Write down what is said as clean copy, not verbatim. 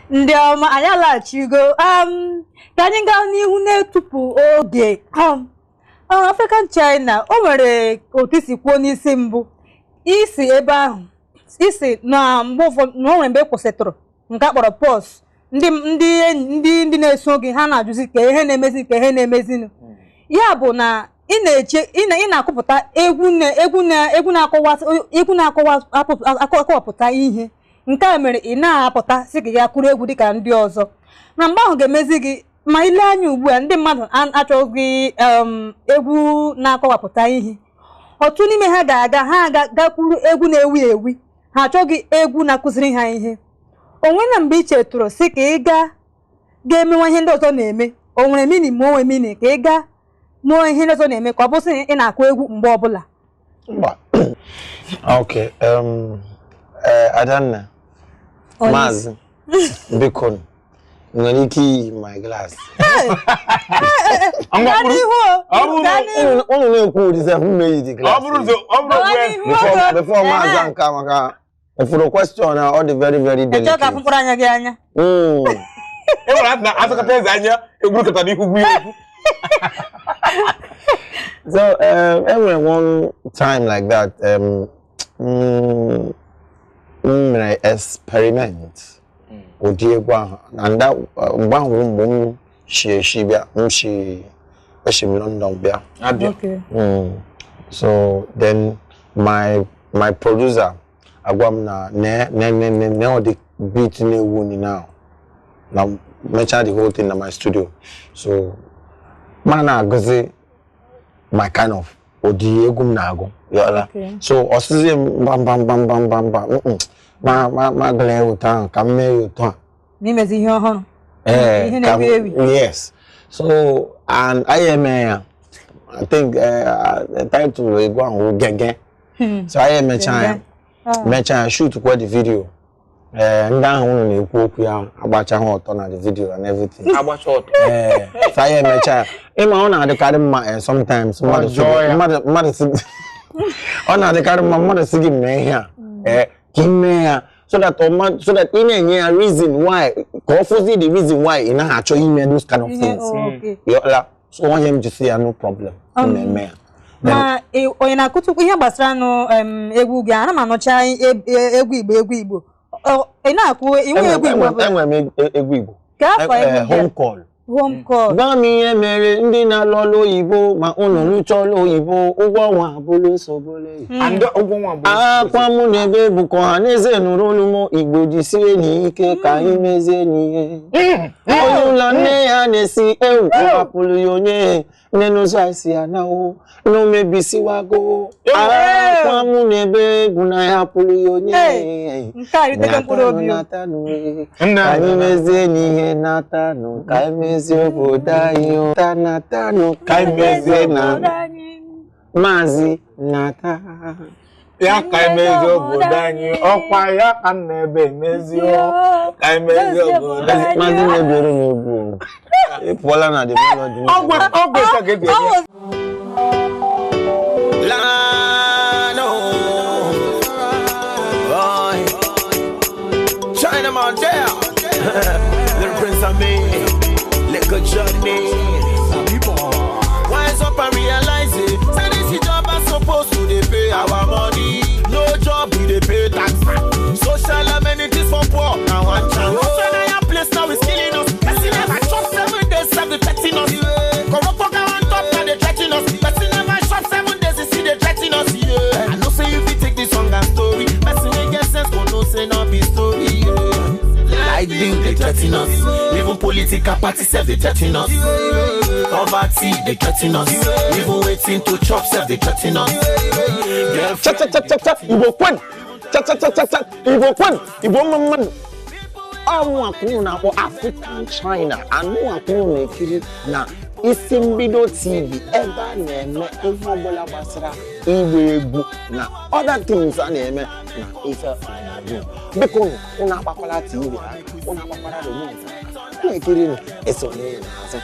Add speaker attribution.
Speaker 1: Ndioma anyala chigo ka anyị gaa n'ihu na-etupu oge Africanchina o nwere otu isi kwuo n'isi mbụ isi ebe ahụ isi na mgbe ụfọdụ na o nwere mgbe kwụsịtụrụ nke akpọrọ pause ndị na-eso gị ha na-ajụzi ka ihe na-emezi ya bụ na ị na-akụpụta egwu na-akọwapụta ihe nke a mere ị na-apụta sị gị ya kụrụ egwu dịka ndị ọzọ na mgbe ahụ ga-emezi gị ma ile anya ugbu a ndị mmadụ achọghị egwu na-akọwapụta ihe otu n'ime ha gakwuru egwu na-ewi ewi ha achọghị egwu na-akụziri ha ihe onwe na mgbe i chetụrụ sị ka ị ga-emenwe ihe ndị ọzọ na-eme o nwere mini ma onwe mini ka ị gaa mụọ ihe ndị ọzọ na-eme ka ọ bụsị ị na-akụ egwu mgbe ọbụla
Speaker 2: okay Adanna Maazị biko nwere ike iyi my glass unu na-ekwu ụdịze mmeyi dị glass before Maazị nka maka for question all the very delicate
Speaker 1: echọ ka mkpụrụ anya gị anya
Speaker 3: enwere na asakata anya egwurukata n'ihu gbu egwu
Speaker 2: so enwere one time like that experiment ụdị egwu ahụ and that mgbe ahụ mgbe m shi bịa m London bịa so then my producer agwa m na all the beat na-ewu ni now na mecha the whole thing na my studio so man na-agụzi my kind of ụdị egwu m na-agụ so ọsịzi ma gale ụtọ ahụ ka m mee ụtọ a
Speaker 1: n'imezi ihe ọhụrụ
Speaker 2: yes so and I am I think title egwu ahụ Gege so I am mecha shoot kwa the video ndị ahụ unu na-ekwu okwu ya agbacha ha ọtọ na the video and everything
Speaker 3: agbacha ọtọ
Speaker 2: so I am mecha ịma ọ na-adịkarị mma sometimes mmadụ ọ na-adịkarị mma mmadụ sị gị mee ihe a ka ime ya so that ị na-enye ya reason why ka ọ fụzi the reason why ị naghị achọ ime those kind of things so onye m ji si ya no problem ime ya
Speaker 1: ma onye na-akụtukwu ihe gbasara nụ egwu gị ana m anọcha egwu Igbo ị na-akụ iwe egwu Igbo
Speaker 2: enwere m egwu Igbo
Speaker 1: ka afọ egwu
Speaker 2: home call gwa m ihe mere ndị na-alụ ọrụ oyibo ma unu rụcha ọrụ oyibo ụgwọ ọnwa abụrụ nsogbu akwa mụ na ebe bụkọ ha n'eze nụrụ olu m Igbo jisie n'ike ka anyị mezie n'ihe onye ụlọ nne ya na-esi ewu hapụrụ ya onye nne n'ụzọ isi ya na n'omebisiwago akwa mụ na ebe bụ na ya hapụrụ ya onye ka anyị mezie n'ihe natanụ ka anyị mezie obodo anyị natanụ ka anyị mezie na Maazị nata
Speaker 3: ya ka anyị mezie obodo anyị ọkwa ya ka nna ebe mezie ka anyị mezie obodo anyị
Speaker 2: Maazị na-ebere n'egwu ịpụọla na the melody
Speaker 3: ọgwụ ịsa ga-ebi
Speaker 4: China man there little prince of me little journey wise up and realize it say this job is supposed to dey pay our money no job we dey pay tax social amenities for poor na one chance social na place now is killing us person never chop 7 days serve the 13 us corrupt worker on top na dey threaten us person never chop 7 days you see dey threaten us I know say if you take this song and story person wey get sense go know say no be story like being they threaten us even political parties self they threaten us poverty they threaten us even waiting to chop self they threaten us
Speaker 2: Igbo kwen Igbo mmadụ ọmụ akwụrụ na-akpọ Africanchina anụ akwụrụ na-ekiri na isimbido TV ebe a na-eme ihe ọbụla gbasara igba egwu na other things a na-eme na ife ọmụmụ biko unu akpakwala TV aka unu akpakwala remote aka na-ekiri esonye n'azụ